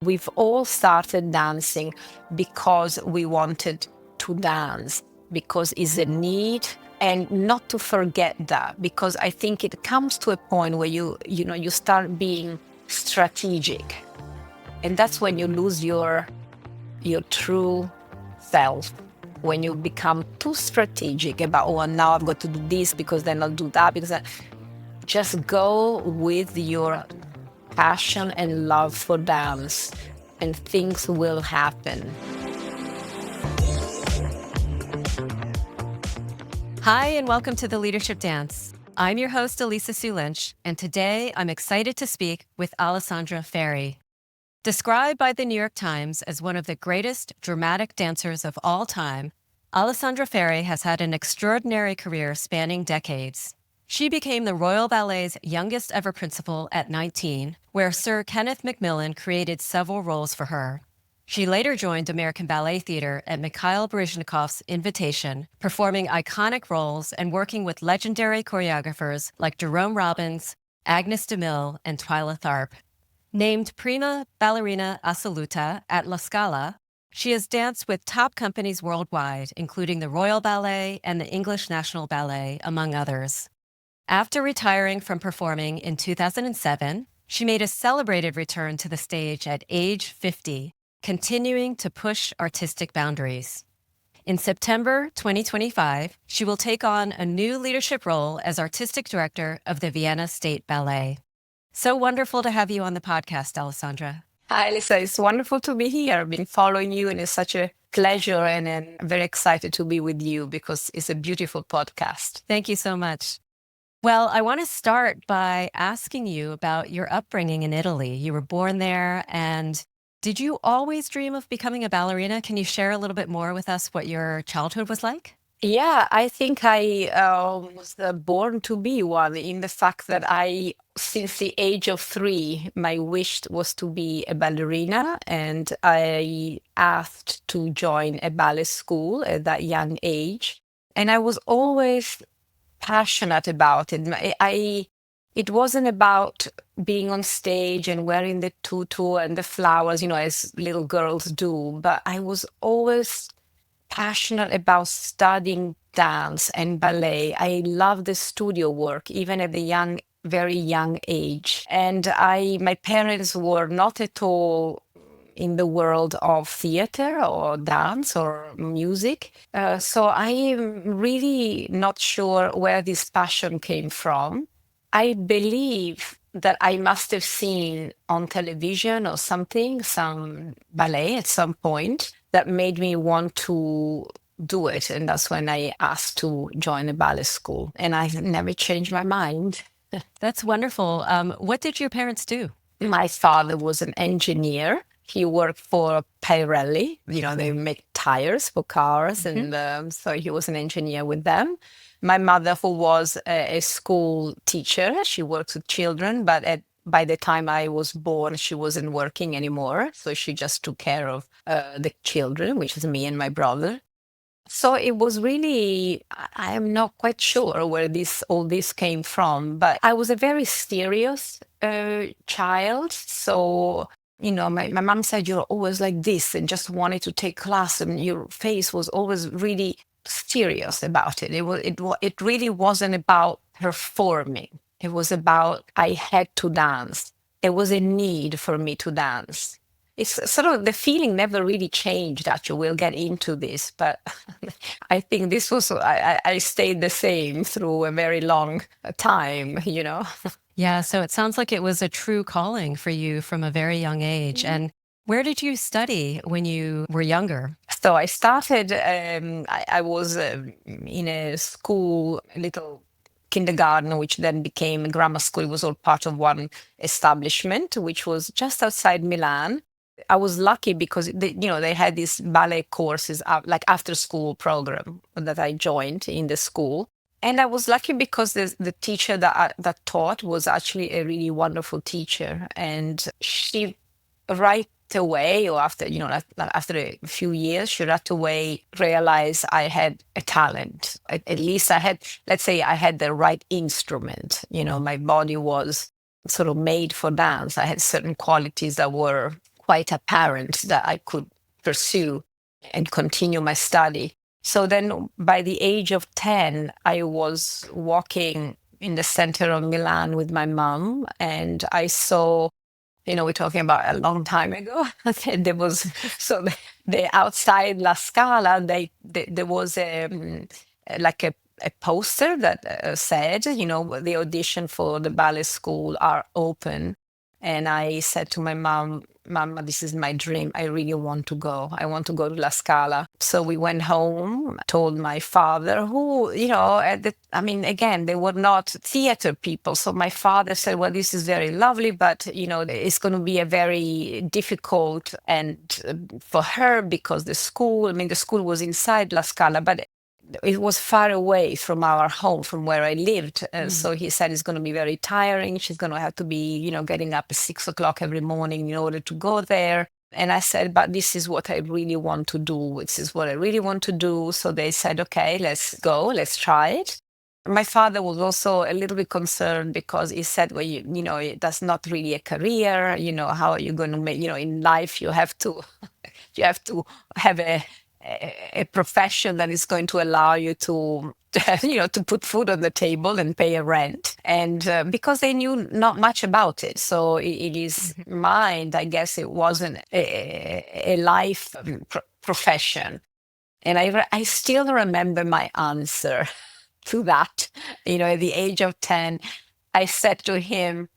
We've all started dancing because we wanted to dance, because it's a need, and not to forget that, because I think it comes to a point where you start being strategic, and that's when you lose your true self. When you become too strategic about, oh, now I've got to do this because then I'll do that just go with your passion and love for dance, and things will happen. Hi, and welcome to The Leadership Dance. I'm your host, Alissa Lynch, and today I'm excited to speak with Alessandra Ferri. Described by the New York Times as one of the greatest dramatic dancers of all time, Alessandra Ferri has had an extraordinary career spanning decades. She became the Royal Ballet's youngest ever principal at 19, where Sir Kenneth Macmillan created several roles for her. She later joined American Ballet Theatre at Mikhail Baryshnikov's invitation, performing iconic roles and working with legendary choreographers like Jerome Robbins, Agnes de Mille, and Twyla Tharp. Named Prima, Ballerina, Assoluta at La Scala, she has danced with top companies worldwide, including the Royal Ballet and the English National Ballet, among others. After retiring from performing in 2007, she made a celebrated return to the stage at age 50, continuing to push artistic boundaries. In September 2025, she will take on a new leadership role as artistic director of the Vienna State Ballet. So wonderful to have you on the podcast, Alessandra. Hi, Alissa. It's wonderful to be here. I've been following you, and it's such a pleasure, and I'm very excited to be with you because it's a beautiful podcast. Thank you so much. Well, I want to start by asking you about your upbringing in Italy. You were born there, and did you always dream of becoming a ballerina? Can you share a little bit more with us what your childhood was like? Yeah, I think I was born to be one, in the fact that since the age of 3, my wish was to be a ballerina, and I asked to join a ballet school at that young age. And I was always passionate about it. It wasn't about being on stage and wearing the tutu and the flowers, as little girls do, but I was always passionate about studying dance and ballet. I love the studio work, even at the very young age. And my parents were not at all in the world of theater or dance or music. So I am really not sure where this passion came from. I believe that I must have seen on television or something, some ballet at some point that made me want to do it. And that's when I asked to join a ballet school. And I never changed my mind. That's wonderful. What did your parents do? My father was an engineer. He worked for Pirelli. They make tires for cars. And so he was an engineer with them. My mother, who was a school teacher, she works with children, but by the time I was born, she wasn't working anymore. So she just took care of the children, which is me and my brother. So it was really, I am not quite sure where all this came from, but I was a very serious child. So, my mom said, you're always like this, and just wanted to take class, and your face was always really serious about it. It really wasn't about performing. It was about, I had to dance. There was a need for me to dance. It's sort of, the feeling never really changed. Actually, we'll get into this, but I think this was, I stayed the same through a very long time. Yeah, so it sounds like it was a true calling for you from a very young age. And where did you study when you were younger? So I started, I was in a school, a little kindergarten, which then became a grammar school. It was all part of one establishment, which was just outside Milan. I was lucky because they had these ballet courses, like after school program that I joined in the school. And I was lucky because the teacher that taught was actually a really wonderful teacher. And she right away, or after a few years, she right away realized I had a talent. At least I had, let's say, I had the right instrument. My body was sort of made for dance. I had certain qualities that were quite apparent that I could pursue and continue my study. So then by the age of 10, I was walking in the center of Milan with my mom, and I saw, we're talking about a long time ago. There was, so the outside La Scala, there was like a poster that said, the audition for the ballet school are open. And I said to my mom, Mama, this is my dream. I really want to go. I want to go to La Scala. So we went home, told my father, who, again, they were not theater people. So my father said, well, this is very lovely, but, it's going to be a very difficult and for her because the school was inside La Scala, but it was far away from our home, from where I lived. So he said it's going to be very tiring. She's going to have to be, getting up at 6 o'clock every morning in order to go there. And I said, but this is what I really want to do. This is what I really want to do. So they said, okay, let's go, let's try it. My father was also a little bit concerned because he said, well, that's not really a career. How are you going to make, in life, you have to have a profession that is going to allow you to to put food on the table and pay a rent, and because they knew not much about it, so in his mind, I guess it wasn't a life profession. And I still remember my answer to that. At the age of 10, I said to him,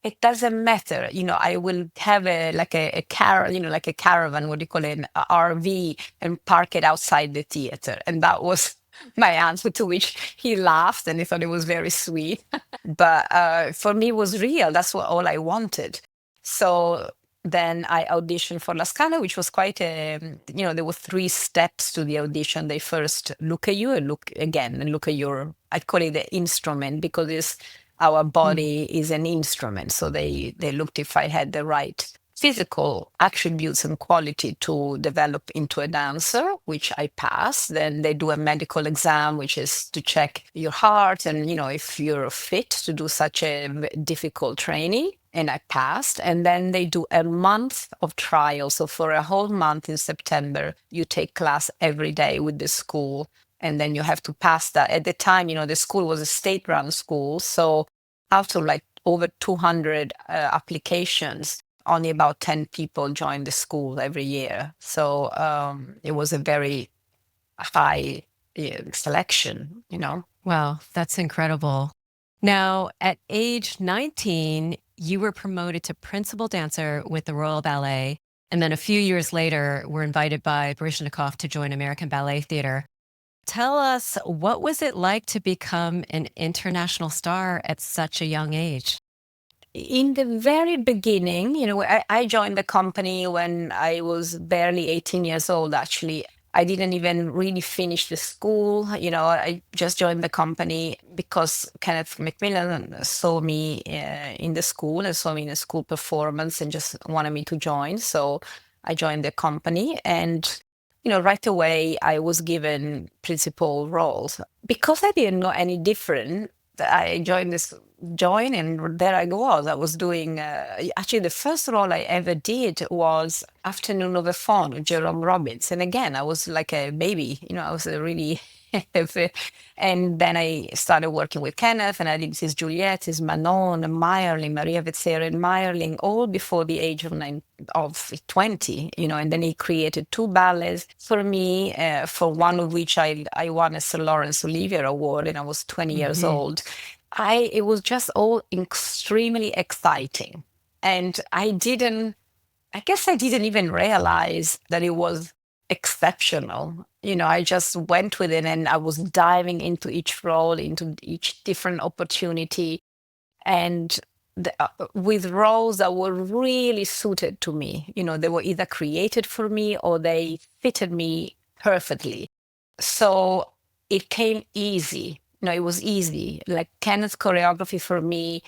it doesn't matter. I will have like a caravan, what do you call it, an RV, and park it outside the theater. And that was my answer, to which he laughed and he thought it was very sweet. But for me, it was real. That's all I wanted. So then I auditioned for La Scala, which was quite there were 3 steps to the audition. They first look at you and look again and look at I call it the instrument, because our body is an instrument. So they looked if I had the right physical attributes and quality to develop into a dancer, which I passed. Then they do a medical exam, which is to check your heart and, if you're fit to do such a difficult training. And I passed. And then they do a month of trial. So for a whole month in September, you take class every day with the school. And then you have to pass that. At the time, the school was a state-run school. So after like over 200 applications, only about 10 people joined the school every year. So it was a very high selection, Wow, that's incredible. Now, at age 19, you were promoted to principal dancer with the Royal Ballet. And then a few years later, were invited by Baryshnikov to join American Ballet Theatre. Tell us, what was it like to become an international star at such a young age? In the very beginning, I joined the company when I was barely 18 years old, actually. I didn't even really finish the school. I just joined the company because Kenneth Macmillan saw me in the school and saw me in a school performance and just wanted me to join. So I joined the company, and right away I was given principal roles. Because I didn't know any different, I joined and there I was. I was doing, actually the first role I ever did was Afternoon of the Faun with Jerome Robbins. And again, I was like a baby, I was a really, and then I started working with Kenneth, and I did his Juliet, his Manon, Meyerling, Maria Vetzera and Meyerling, all before the age of 20, and then he created 2 ballets for me, for one of which I won a Sir Laurence Olivier Award, and I was 20 years old. It was just all extremely exciting. And I guess I didn't even realize that it was exceptional. I just went with it and I was diving into each role, into each different opportunity, and with roles that were really suited to me. They were either created for me or they fitted me perfectly. So it came easy. It was easy. Like Kenneth's choreography for me,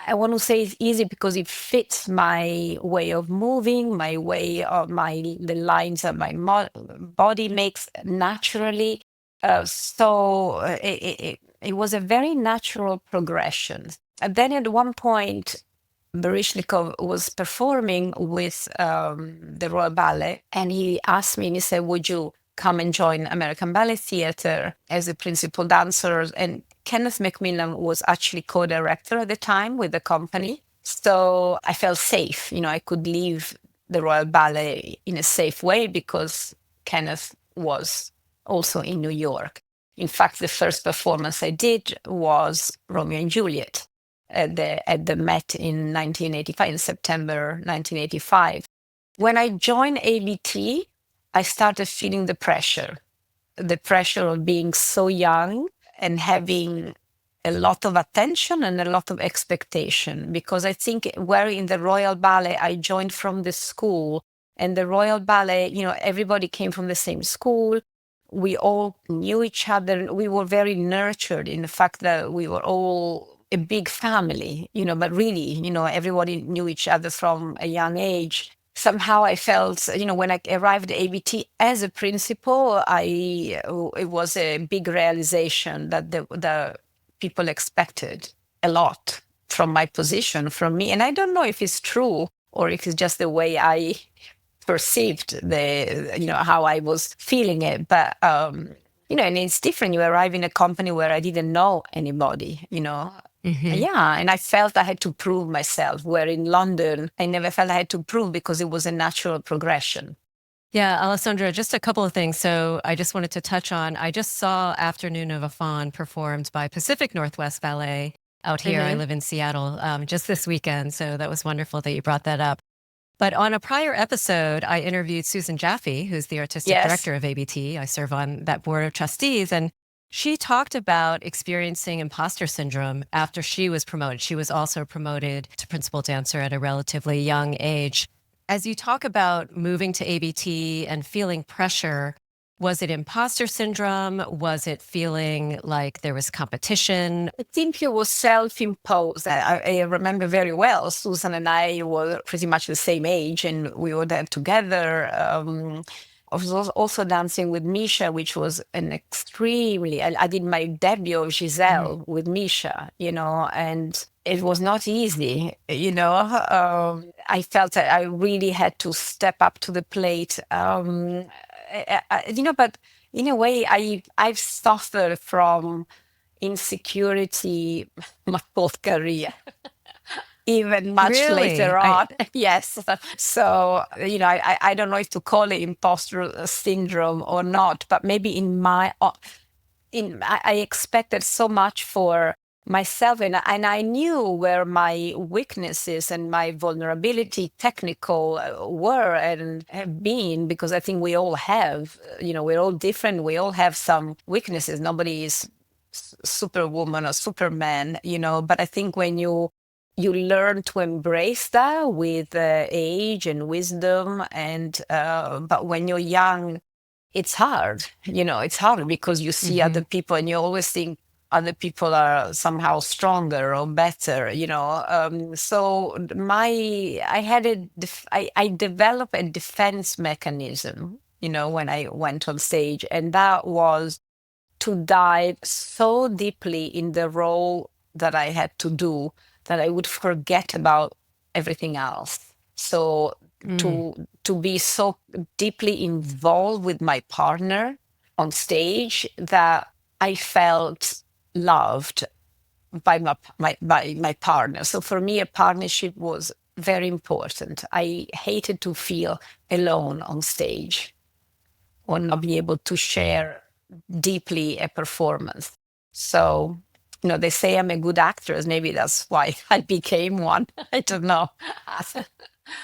I want to say it's easy because it fits my way of moving, the lines that my body makes naturally. So it was a very natural progression. And then at one point, Baryshnikov was performing with the Royal Ballet, and he asked me, and he said, would you come and join American Ballet Theatre as a principal dancer? And Kenneth Macmillan was actually co-director at the time with the company. So I felt safe. I could leave the Royal Ballet in a safe way because Kenneth was also in New York. In fact, the first performance I did was Romeo and Juliet at the Met in 1985, in September 1985. When I joined ABT, I started feeling the pressure of being so young and having a lot of attention and a lot of expectation, because I think where in the Royal Ballet, I joined from the school, and the Royal Ballet, everybody came from the same school. We all knew each other. We were very nurtured in the fact that we were all a big family, but really, everybody knew each other from a young age. Somehow I felt, when I arrived at ABT as a principal, it was a big realization that the people expected a lot from my position, from me. And I don't know if it's true or if it's just the way I perceived how I was feeling it. But, and it's different. You arrive in a company where I didn't know anybody, Yeah, and I felt I had to prove myself, where in London, I never felt I had to prove because it was a natural progression. Yeah, Alessandra, just a couple of things. So I just wanted to touch on, I just saw Afternoon of a Faun performed by Pacific Northwest Ballet out here. I live in Seattle just this weekend. So that was wonderful that you brought that up. But on a prior episode, I interviewed Susan Jaffe, who's the artistic director of ABT. I serve on that board of trustees. And she talked about experiencing imposter syndrome after she was promoted. She was also promoted to principal dancer at a relatively young age. As you talk about moving to ABT and feeling pressure, was it imposter syndrome? Was it feeling like there was competition? I think it was self-imposed. I remember very well, Susan and I were pretty much the same age, and we were there together. I was also dancing with Misha, which was an extremely, I did my debut of Giselle with Misha, and it was not easy, I felt that I really had to step up to the plate, but in a way, I've suffered from insecurity my whole career. Even much later on. Yes. So, I don't know if to call it imposter syndrome or not, but maybe I expected so much for myself, and I knew where my weaknesses and my vulnerability technical were and have been, because I think we all have, we're all different. We all have some weaknesses. Nobody is superwoman or superman, but I think when you learn to embrace that with age and wisdom, and but when you're young, it's hard. It's hard because you see other people and you always think other people are somehow stronger or better. So I developed a defense mechanism, when I went on stage, and that was to dive so deeply in the role that I had to do that I would forget about everything else. So to be so deeply involved with my partner on stage that I felt loved by my partner. So for me, a partnership was very important. I hated to feel alone on stage or not be able to share deeply a performance. So they say I'm a good actress. Maybe that's why I became one. I don't know.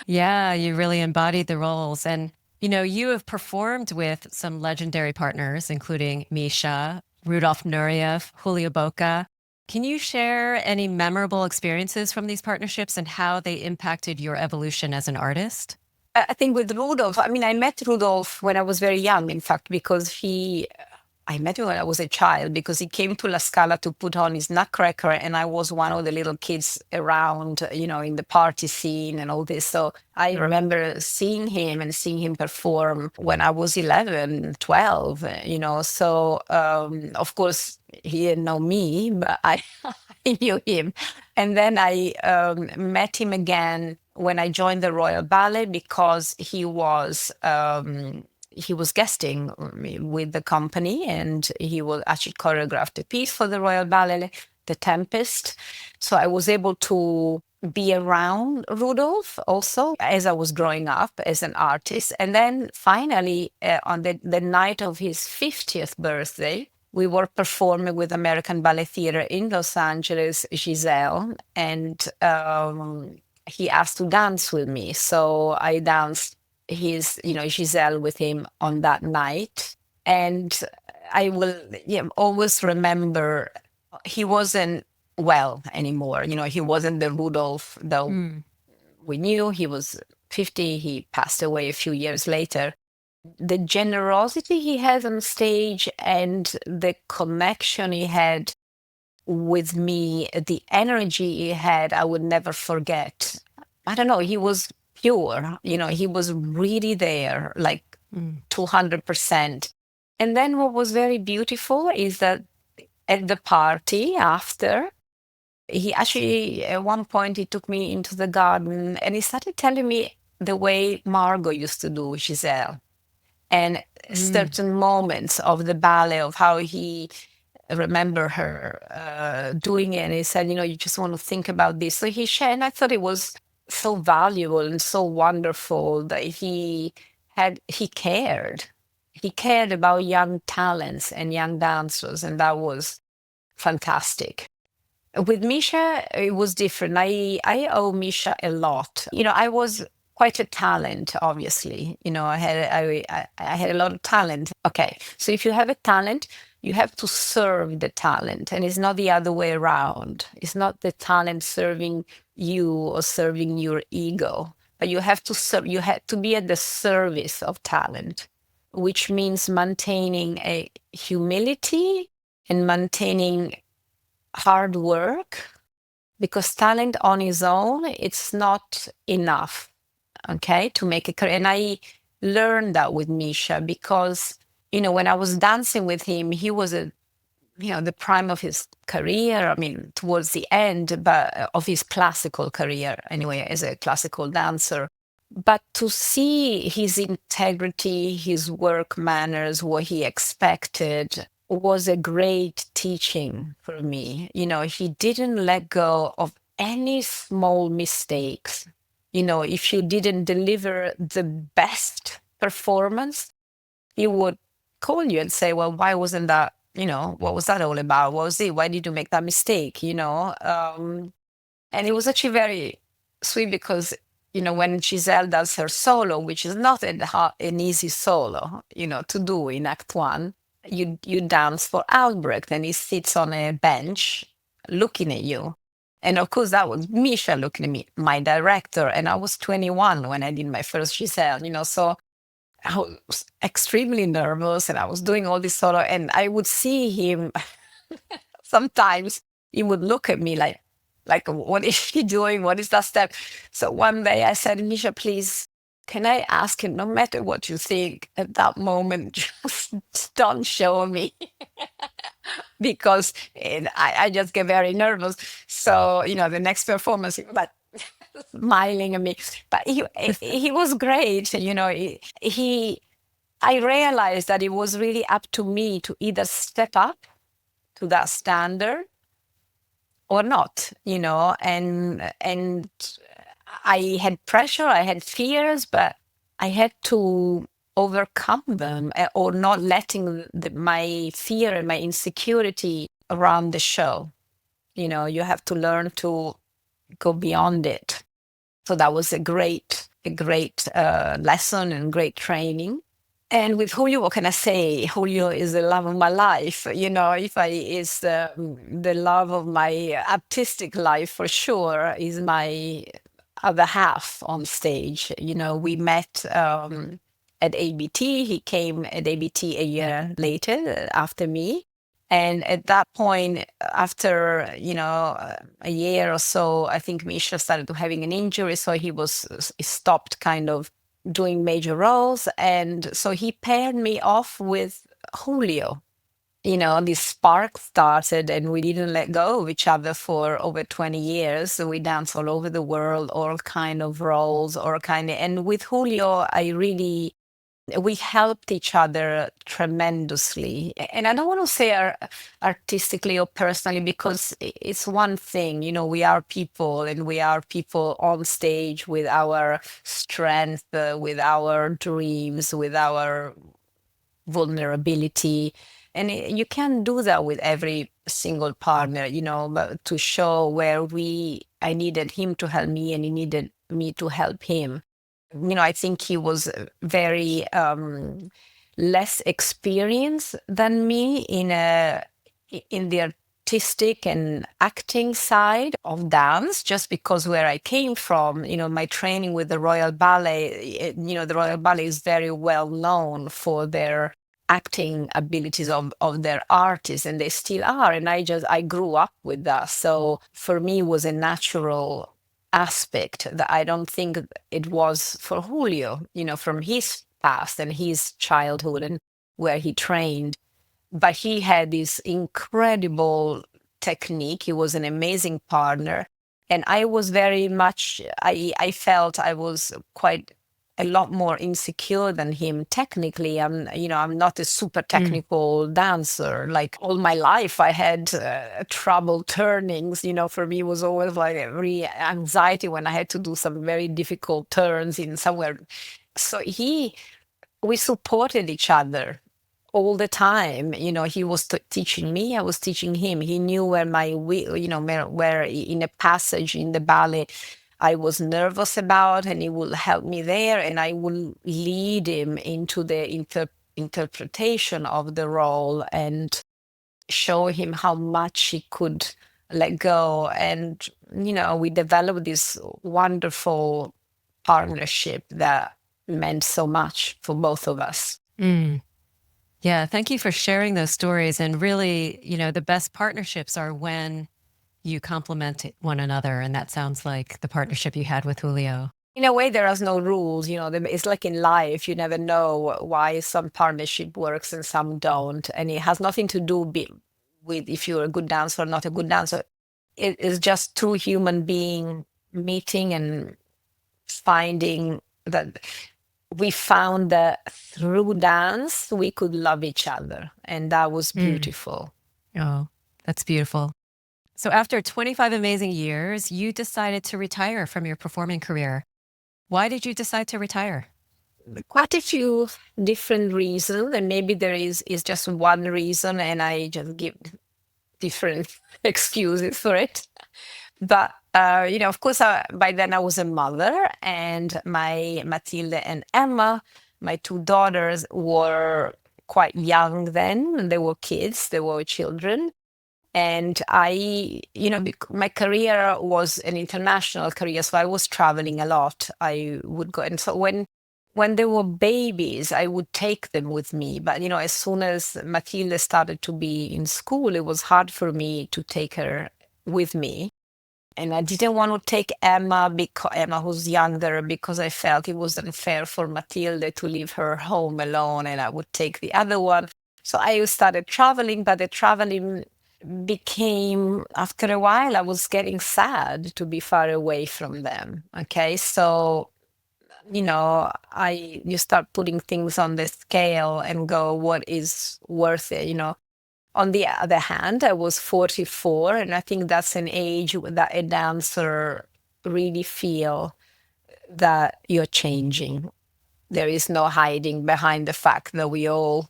Yeah, you really embodied the roles. And, you have performed with some legendary partners, including Misha, Rudolph Nureyev, Julio Bocca. Can you share any memorable experiences from these partnerships and how they impacted your evolution as an artist? I think with Rudolph, I met Rudolph when I was very young, in fact, because I met him when I was a child, because he came to La Scala to put on his Nutcracker, and I was one of the little kids around, in the party scene and all this. So I remember seeing him perform when I was 11, 12, So, of course, he didn't know me, but I knew him. And then I met him again when I joined the Royal Ballet because he was guesting with the company, and he will actually choreographed a piece for the Royal Ballet, The Tempest. So I was able to be around Rudolph also as I was growing up as an artist. And then finally, on the night of his 50th birthday, we were performing with American Ballet Theatre in Los Angeles, Giselle, and he asked to dance with me. So I danced Giselle with him on that night. And I will always remember he wasn't well anymore. He wasn't the Rudolph that we knew. He was 50. He passed away a few years later. The generosity he had on stage and the connection he had with me, the energy he had, I would never forget. I don't know, he was pure, he was really there, like 200%. And then what was very beautiful is that at the party after, he actually, at one point, he took me into the garden and he started telling me the way Margot used to do Giselle and certain moments of the ballet, of how he remember her doing it. And he said, you just want to think about this. So he shared, and I thought it was so valuable and so wonderful that he cared. He cared about young talents and young dancers, and that was fantastic. With Misha, it was different. I owe Misha a lot. I was quite a talent, obviously. I had a lot of talent. Okay, so if you have a talent, you have to serve the talent, and it's not the other way around. It's not the talent serving you or serving your ego, but you have to serve. You have to be at the service of talent, which means maintaining a humility and maintaining hard work, because talent on its own, it's not enough, okay, to make a career. And I learned that with Misha because, when I was dancing with him, he was the prime of his career. I mean, towards the end, but of his classical career, anyway, as a classical dancer. But to see his integrity, his work manners, what he expected, was a great teaching for me. He didn't let go of any small mistakes. If you didn't deliver the best performance, he would call you and say, well, why wasn't that, what was that all about? What was it? Why did you make that mistake? And it was actually very sweet because, when Giselle does her solo, which is not an easy solo, to do in Act One, you dance for Albrecht and he sits on a bench looking at you. And of course, that was Misha looking at me, my director. And I was 21 when I did my first Giselle, so I was extremely nervous and I was doing all this solo. And I would see him sometimes, he would look at me like, what is she doing? What is that step? So one day I said, Misha, please, can I ask him, no matter what you think at that moment, just don't show me. Because I just get very nervous. So, the next performance, he was like smiling at me. But he was great. I realized that it was really up to me to either step up to that standard or not, and I had pressure, I had fears, but I had to overcome them, or not letting my fear and my insecurity around the show. You have to learn to go beyond it. So that was a great lesson and great training. And with Julio, what can I say? Julio is the love of my life. Is the love of my artistic life for sure. Is my other half on stage. We met at ABT. He came at ABT a year later after me. And at that point, after, a year or so, I think Misha started having an injury. So he stopped kind of doing major roles. And so he paired me off with Julio, this spark started, and we didn't let go of each other for over 20 years. So we danced all over the world, all kind of roles, and with Julio, we helped each other tremendously. And I don't want to say artistically or personally, because it's one thing, we are people, and we are people on stage with our strength, with our dreams, with our vulnerability. And you can't do that with every single partner, but to show where I needed him to help me, and he needed me to help him. I think he was very less experienced than me in the artistic and acting side of dance, just because where I came from, my training with the Royal Ballet, the Royal Ballet is very well known for their acting abilities of their artists, and they still are. And I grew up with that. So for me, it was a natural aspect that I don't think it was for Julio, from his past and his childhood and where he trained. But he had this incredible technique. He was an amazing partner. And I was very much, I felt I was quite a lot more insecure than him technically. I'm not a super technical dancer. Like all my life, I had trouble turnings. For me, it was always like a really anxiety when I had to do some very difficult turns in somewhere. So we supported each other all the time. He was teaching me, I was teaching him. He knew where where in a passage in the ballet I was nervous about, and he will help me there, and I will lead him into the interpretation of the role and show him how much he could let go. And, we developed this wonderful partnership that meant so much for both of us. Yeah, thank you for sharing those stories. And really, the best partnerships are when you complement one another. And that sounds like the partnership you had with Julio. In a way, there are no rules. It's like in life, you never know why some partnership works and some don't. And it has nothing to do with if you're a good dancer or not a good dancer. It is just two human beings meeting and finding that we found that through dance, we could love each other. And that was beautiful. Oh, that's beautiful. So after 25 amazing years, you decided to retire from your performing career. Why did you decide to retire? Quite a few different reasons, and maybe there is just one reason, and I just give different excuses for it. But of course, by then I was a mother, and my Matilde and Emma, my two daughters, were quite young then. They were kids, they were children. And my career was an international career, so I was traveling a lot. I would go, and so when they were babies, I would take them with me. But as soon as Matilde started to be in school, it was hard for me to take her with me. And I didn't want to take Emma, who's younger, because I felt it was unfair for Matilde to leave her home alone, and I would take the other one. So I started traveling, but the traveling became, after a while, I was getting sad to be far away from them. Okay, so you start putting things on the scale and go, what is worth it? On the other hand, I was 44, and I think that's an age that a dancer really feel that you're changing. There is no hiding behind the fact that we all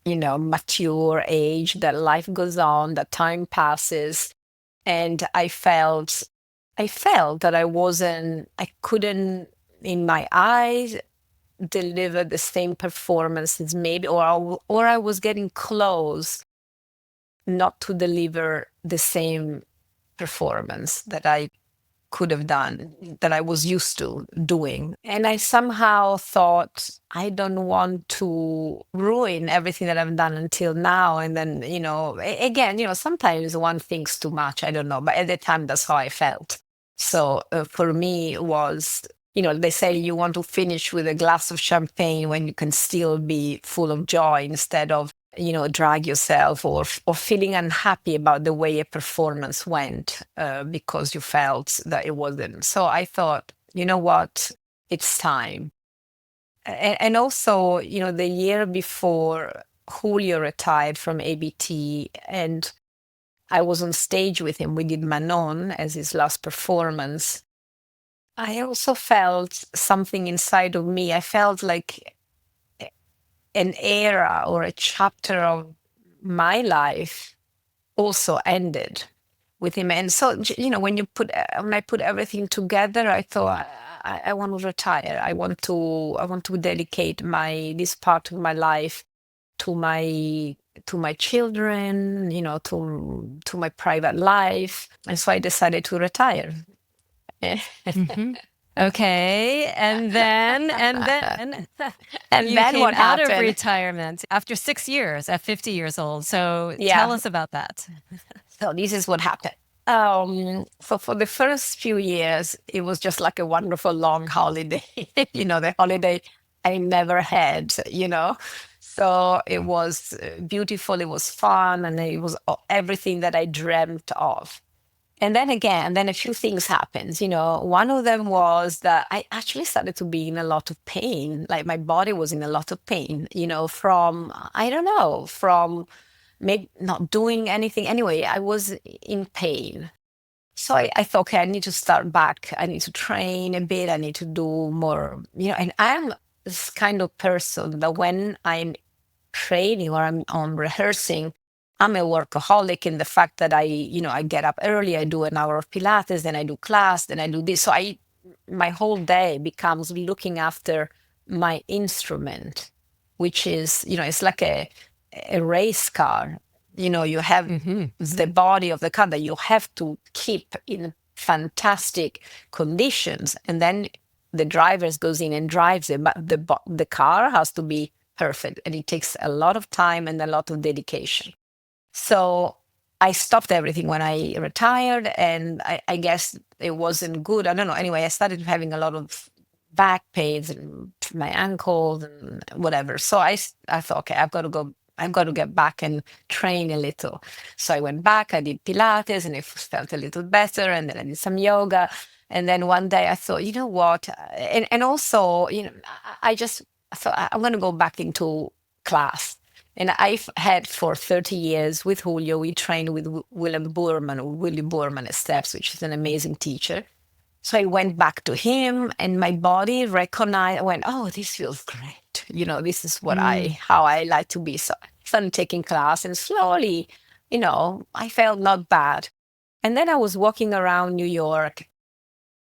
mature age, that life goes on, that time passes. And I felt that I couldn't, in my eyes, deliver the same performances maybe, or I was getting close not to deliver the same performance that I could have done, that I was used to doing. And I somehow thought, I don't want to ruin everything that I've done until now. And then, again, sometimes one thinks too much, I don't know. But at the time, that's how I felt. So for me, it was, they say you want to finish with a glass of champagne when you can still be full of joy, instead of, drag yourself or feeling unhappy about the way a performance went because you felt that it wasn't. So I thought, you know what, it's time. And also, the year before Julio retired from ABT, and I was on stage with him. We did Manon as his last performance. I also felt something inside of me. I felt like an era or a chapter of my life also ended with him. And so, when I put everything together, I thought I want to retire. I want to dedicate this part of my life to my children, to my private life. And so I decided to retire. Mhm. Okay, and then And you then came what out of happened? retirement after 6 years at 50 years old. So tell Yeah. us about that. So this is what happened. So for the first few years, it was just like a wonderful long holiday, the holiday I never had, So it was beautiful, it was fun, and it was everything that I dreamt of. And then a few things happened. One of them was that I actually started to be in a lot of pain. Like my body was in a lot of pain, from, I don't know, from maybe not doing anything. Anyway, I was in pain. So I thought, okay, I need to start back. I need to train a bit. I need to do more, and I'm this kind of person that when I'm training or I'm on rehearsing, I'm a workaholic in the fact that I get up early, I do an hour of Pilates, then I do class, then I do this. So my whole day becomes looking after my instrument, which is, it's like a race car. You have the body of the car that you have to keep in fantastic conditions. And then the driver goes in and drives it, but the car has to be perfect. And it takes a lot of time and a lot of dedication. So I stopped everything when I retired, and I guess it wasn't good. I don't know. Anyway, I started having a lot of back pains and my ankles and whatever. So I thought, okay, I've got to get back and train a little. So I went back, I did Pilates, and it felt a little better. And then I did some yoga. And then one day I thought, you know what? And also, I thought I'm going to go back into class. And I've had for 30 years with Julio, we trained with Willie Boorman at Steps, which is an amazing teacher. So I went back to him and my body recognized, I went, oh, this feels great. This is how I like to be. So I started taking class and slowly, I felt not bad. And then I was walking around New York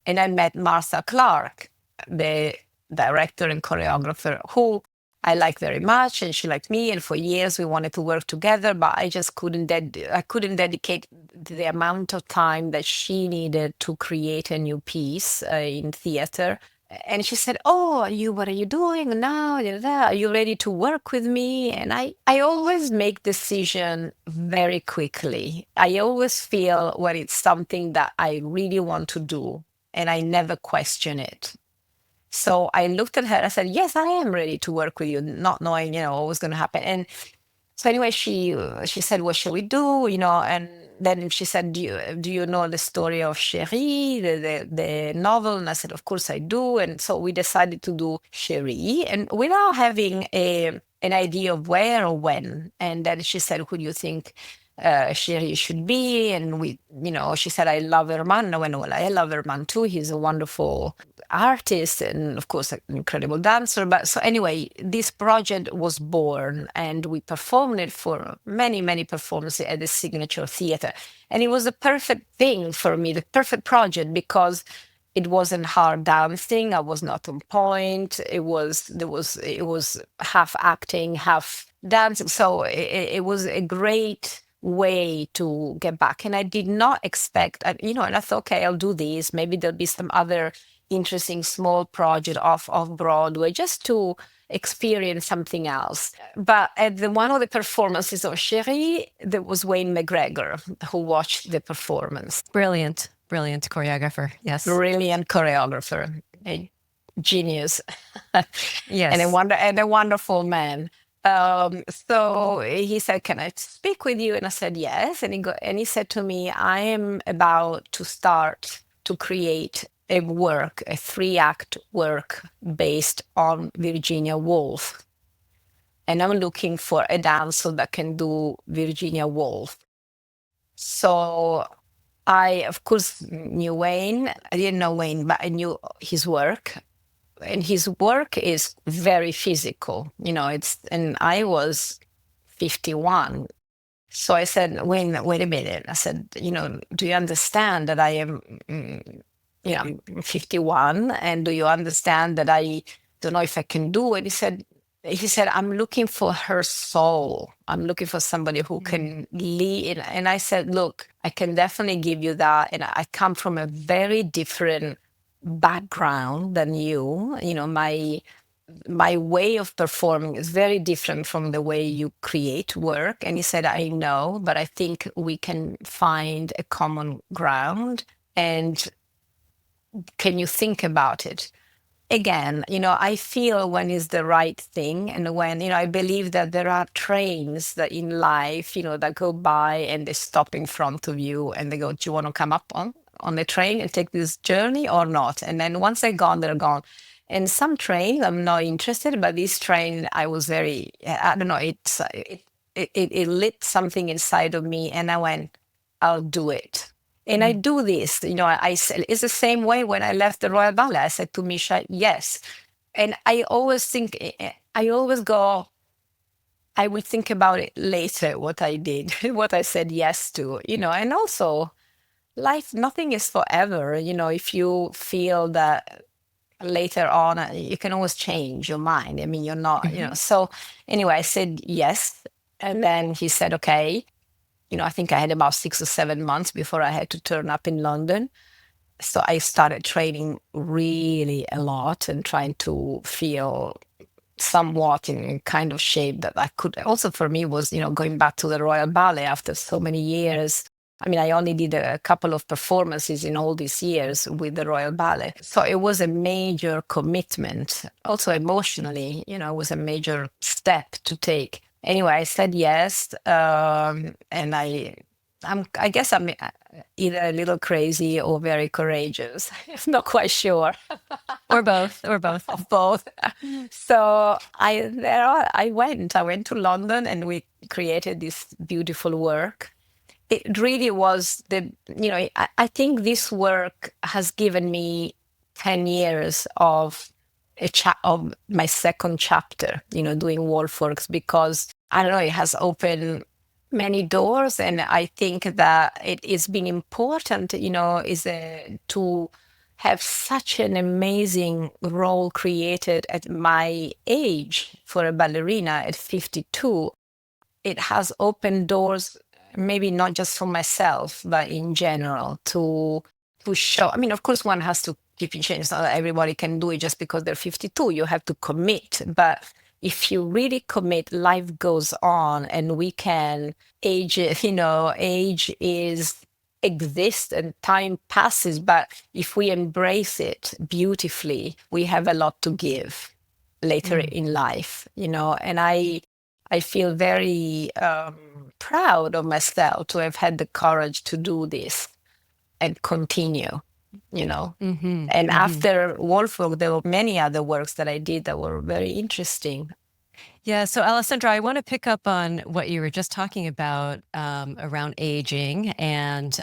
and I met Martha Clark, the director and choreographer, who I like very much, and she liked me. And for years we wanted to work together, but I just couldn't. I couldn't dedicate the amount of time that she needed to create a new piece in theater. And she said, "Oh, what are you doing now? Are you ready to work with me?" And I always make decision very quickly. I always feel when it's something that I really want to do, and I never question it. So I looked at her. I said, "Yes, I am ready to work with you," not knowing, what was going to happen. And so anyway, she said, "What shall we do?" And then she said, "Do you know the story of Chérie, the novel?" And I said, "Of course I do." And so we decided to do Chérie, and without having an idea of where or when. And then she said, "Who do you think Chérie should be?" And she said, "I love Herman." And I went, "Well, I love Herman too. He's a wonderful artist and of course an incredible dancer." But so anyway, this project was born and we performed it for many performances at the Signature Theatre. And it was the perfect thing for me, the perfect project, because it wasn't hard dancing. I was not on point. It was half acting, half dancing. So it was a great way to get back. And I did not expect, and I thought, okay, I'll do this. Maybe there'll be some other interesting small project off Broadway just to experience something else. But at one of the performances of Chérie, there was Wayne McGregor who watched the performance. Brilliant choreographer. Yes. Brilliant choreographer, a genius, Yes. and a wonderful man. So he said, "Can I speak with you?" And I said, "Yes." And he said to me, "I am about to start to create a work, a 3-act work based on Virginia Woolf. And I'm looking for a dancer that can do Virginia Woolf." So I, of course, knew Wayne. I didn't know Wayne, but I knew his work. And his work is very physical, and I was 51. So I said, wait a minute. I said, do you understand that I am, I'm 51? And do you understand that I don't know if I can do it? He said, "I'm looking for her soul. I'm looking for somebody who can lead." And I said, "Look, I can definitely give you that. And I come from a very different background than you. My way of performing is very different from the way you create work." And he said, "I know, but I think we can find a common ground. And can you think about it?" Again, I feel when is the right thing, and when, I believe that there are trains that in life, that go by and they stop in front of you and they go, "Do you want to come up on the train and take this journey or not?" And then once they're gone, they're gone. And some trains I'm not interested, but this train I was very, I don't know, it lit something inside of me, and I went, "I'll do it." And I do this, I said, it's the same way when I left the Royal Ballet. I said to Misha, yes. And I always think, I always go, I will think about it later, what I did, what I said yes to, and also life, nothing is forever. If you feel that later on, you can always change your mind. I mean, you're not, so anyway, I said yes. And then he said, okay. I think I had about 6 or 7 months before I had to turn up in London. So I started training really a lot and trying to feel somewhat in kind of shape that I could. Also, for me, was, going back to the Royal Ballet after so many years. I mean, I only did a couple of performances in all these years with the Royal Ballet. So it was a major commitment. Also, emotionally, it was a major step to take. Anyway, I said yes. And I guess I'm either a little crazy or very courageous. I'm not quite sure. Or both, or both. Of both. So I went to London, and we created this beautiful work. It really was I think this work has given me 10 years of of my second chapter, doing Wolf works, because I don't know, it has opened many doors. And I think that it's been important, to have such an amazing role created at my age for a ballerina at 52. It has opened doors, maybe not just for myself, but in general, to show. I mean, of course, one has to keep in change. Not everybody can do it just because they're 52. You have to commit. But if you really commit, life goes on, and we can age. Age exists and time passes. But if we embrace it beautifully, we have a lot to give later in life. And I feel very proud of myself to have had the courage to do this and continue, And after Wolfgang, there were many other works that I did that were very interesting. Yeah. So, Alessandra, I want to pick up on what you were just talking about around aging and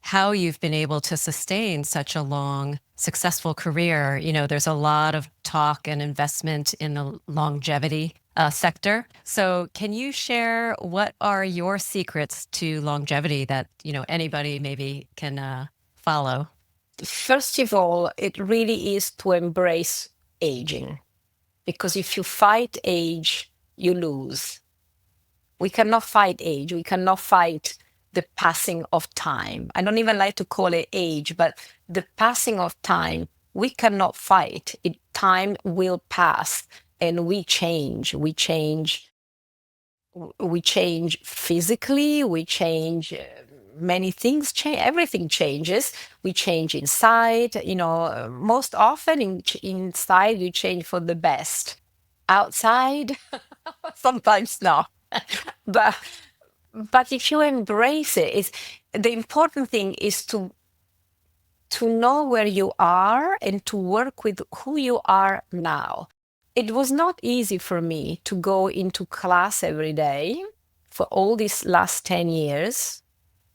how you've been able to sustain such a long, successful career. There's a lot of talk and investment in the longevity sector. So, can you share what are your secrets to longevity that, anybody maybe can follow? First of all, it really is to embrace aging. Because if you fight age, you lose. We cannot fight age. We cannot fight the passing of time. I don't even like to call it age, but the passing of time, we cannot fight. Time will pass, and we change. We change physically. We change. Many things change. Everything changes. We change inside. Most often inside we change for the best. Outside, Sometimes not. but but if you embrace it, it's the important thing is to know where you are and to work with who you are now. It was not easy for me to go into class every day for all these last 10 years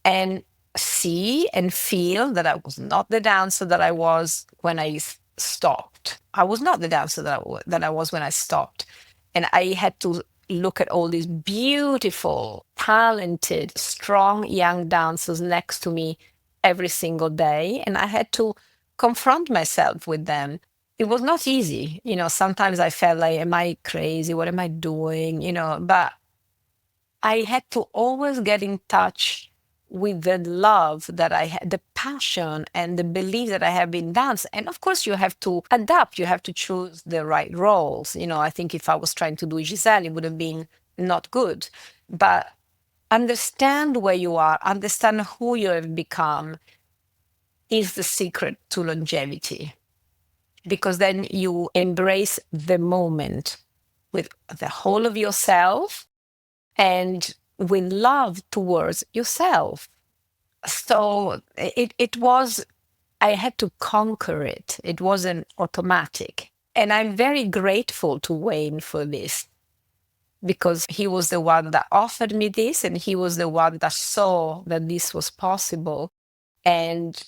and see and feel that I was not the dancer that I was when I stopped. I was not the dancer that I was when I stopped. And I had to look at all these beautiful, talented, strong young dancers next to me every single day. And I had to confront myself with them. It was not easy. Sometimes I felt like, am I crazy? What am I doing? But I had to always get in touch with the love that I had, the passion and the belief that I have in dance. And of course, you have to adapt. You have to choose the right roles. I think if I was trying to do Giselle, it would have been not good. But understand where you are, understand who you have become is the secret to longevity. Because then you embrace the moment with the whole of yourself and with love towards yourself. So it was, I had to conquer it. It wasn't automatic. And I'm very grateful to Wayne for this because he was the one that offered me this and he was the one that saw that this was possible. And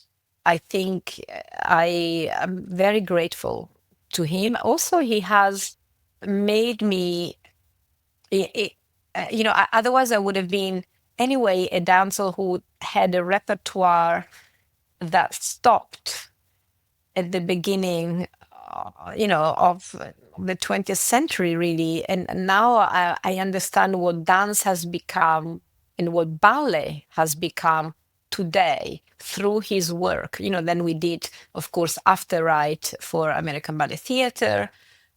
I think I am very grateful to him. Also, he has made me otherwise I would have been anyway a dancer who had a repertoire that stopped at the beginning, of the 20th century, really. And now I understand what dance has become and what ballet has become today through his work. Then we did, of course, After Right for American Ballet Theatre.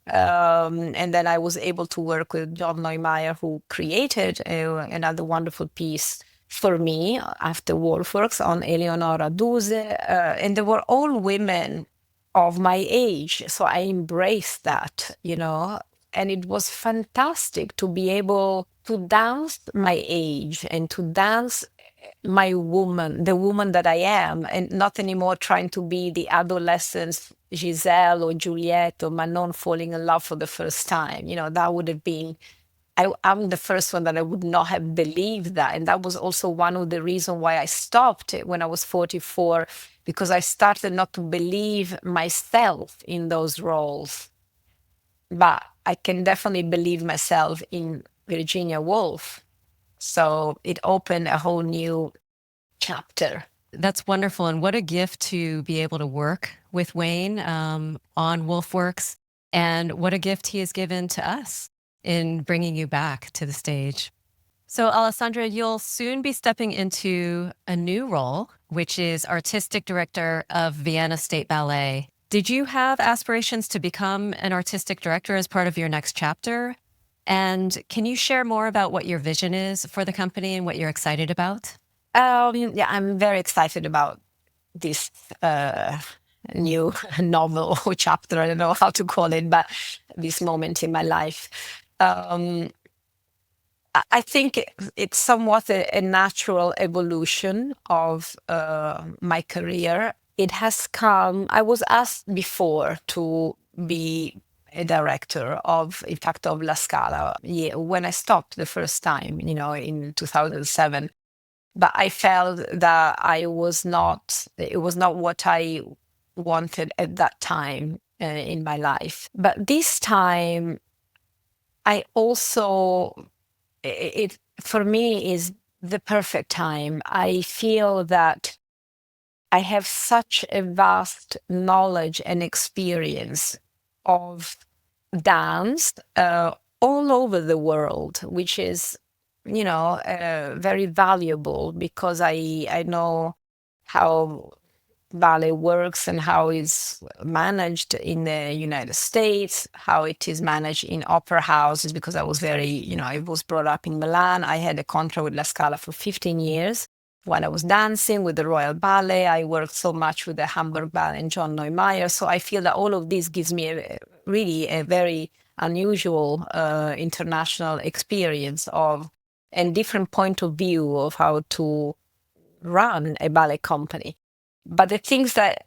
And then I was able to work with John Neumeier, who created another wonderful piece for me after Wolfworks on Eleonora Duse. And they were all women of my age. So I embraced that, and it was fantastic to be able to dance my age and to dance my woman, the woman that I am, and not anymore trying to be the adolescent Giselle or Juliette or Manon falling in love for the first time. That would have been, I'm the first one that I would not have believed that. And that was also one of the reasons why I stopped it when I was 44, because I started not to believe myself in those roles. But I can definitely believe myself in Virginia Woolf. So it opened a whole new chapter. That's wonderful. And what a gift to be able to work with Wayne on Wolfworks. And what a gift he has given to us in bringing you back to the stage. So Alessandra, you'll soon be stepping into a new role, which is artistic director of Vienna State Ballet. Did you have aspirations to become an artistic director as part of your next chapter? And can you share more about what your vision is for the company and what you're excited about? Yeah, I'm very excited about this new novel or chapter. I don't know how to call it, but this moment in my life. I think it's somewhat a natural evolution of my career. It has come, I was asked before to be a director of, in fact, of La Scala, when I stopped the first time, in 2007. But I felt that it was not what I wanted at that time in my life. But this time, I also, it for me is the perfect time. I feel that I have such a vast knowledge and experience of dance all over the world, which is, very valuable because I know how ballet works and how it's managed in the United States, how it is managed in opera houses, because I was I was brought up in Milan. I had a contract with La Scala for 15 years. When I was dancing with the Royal Ballet, I worked so much with the Hamburg Ballet and John Neumeier. So I feel that all of this gives me really a very unusual international experience of and different point of view of how to run a ballet company. But the things that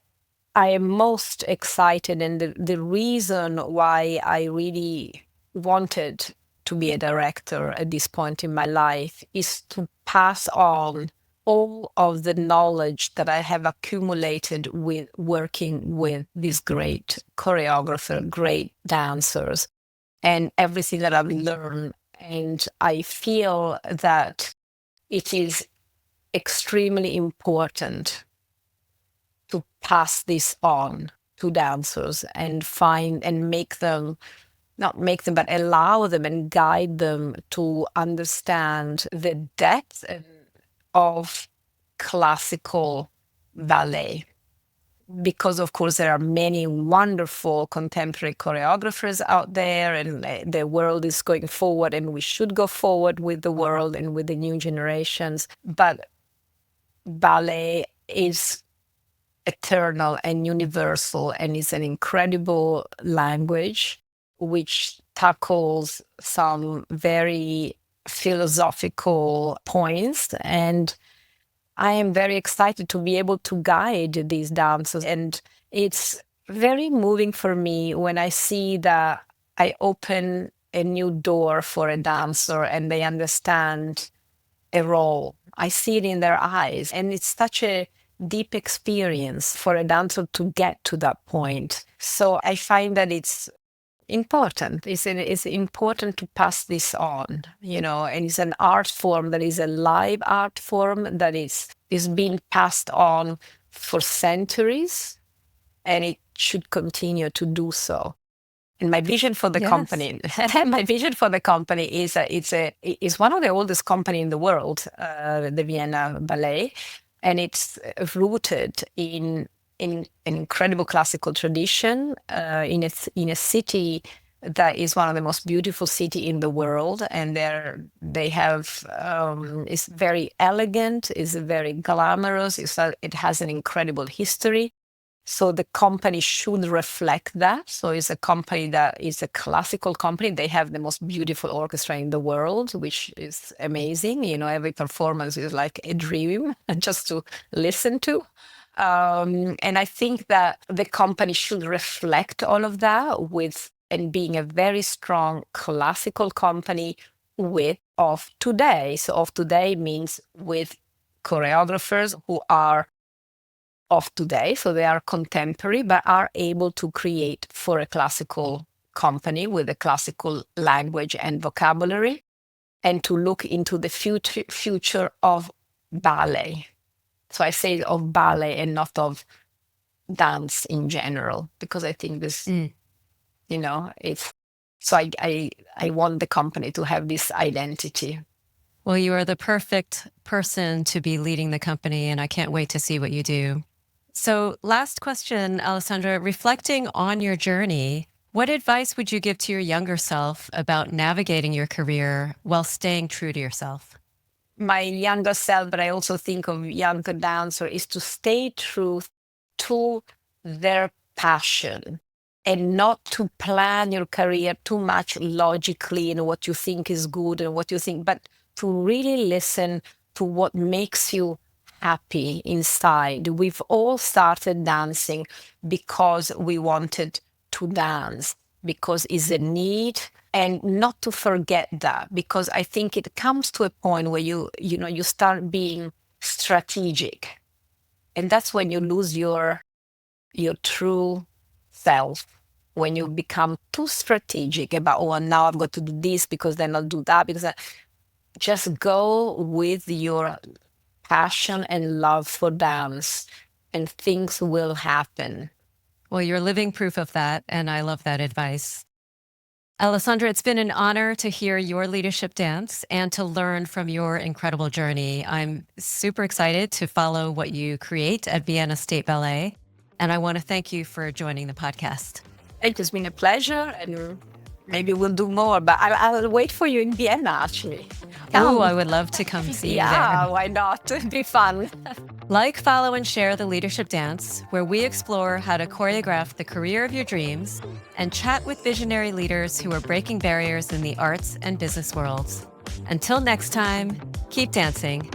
I am most excited and the reason why I really wanted to be a director at this point in my life is to pass on all of the knowledge that I have accumulated with working with these great choreographers, great dancers, and everything that I've learned. And I feel that it is extremely important to pass this on to dancers and find and make them, not make them, but allow them and guide them to understand the depth of classical ballet. Because, of course, there are many wonderful contemporary choreographers out there, and the world is going forward, and we should go forward with the world and with the new generations. But ballet is eternal and universal, and is an incredible language which tackles some very philosophical points. And I am very excited to be able to guide these dancers. And it's very moving for me when I see that I open a new door for a dancer and they understand a role. I see it in their eyes. And it's such a deep experience for a dancer to get to that point. So I find that it's important. It's important to pass this on, and it's an art form that is a live art form that is being passed on for centuries, and it should continue to do so. And my vision for the company, my vision for the company is that it's one of the oldest company in the world, the Vienna Ballet, and it's rooted in an incredible classical tradition in a city that is one of the most beautiful city in the world, and they have it's very elegant, it's very glamorous, it has an incredible history. So the company should reflect that. So it's a company that is a classical company. They have the most beautiful orchestra in the world, which is amazing. Every performance is like a dream just to listen to. And I think that the company should reflect all of that and being a very strong classical company of today. So of today means with choreographers who are of today. So they are contemporary, but are able to create for a classical company with a classical language and vocabulary, and to look into the future of ballet. So I say of ballet and not of dance in general, because I think this, it's, so I want the company to have this identity. Well, you are the perfect person to be leading the company, and I can't wait to see what you do. So last question, Alessandra, reflecting on your journey, what advice would you give to your younger self about navigating your career while staying true to yourself? My younger self, but I also think of younger dancer, is to stay true to their passion and not to plan your career too much logically in what you think is good and what you think, but to really listen to what makes you happy inside. We've all started dancing because we wanted to dance, because it's a need. And not to forget that, because I think it comes to a point where you start being strategic, and that's when you lose your true self. When you become too strategic about, now I've got to do this because then I'll do that, because just go with your passion and love for dance, and things will happen. Well, you're living proof of that, and I love that advice. Alessandra, it's been an honor to hear your leadership dance and to learn from your incredible journey. I'm super excited to follow what you create at Vienna State Ballet, and I want to thank you for joining the podcast. It has been a pleasure, and maybe we'll do more, but I'll wait for you in Vienna, actually. Oh, I would love to come see you Yeah, there. why not? It'd be fun. Like, follow, and share the Leadership Dance, where we explore how to choreograph the career of your dreams and chat with visionary leaders who are breaking barriers in the arts and business worlds. Until next time, keep dancing.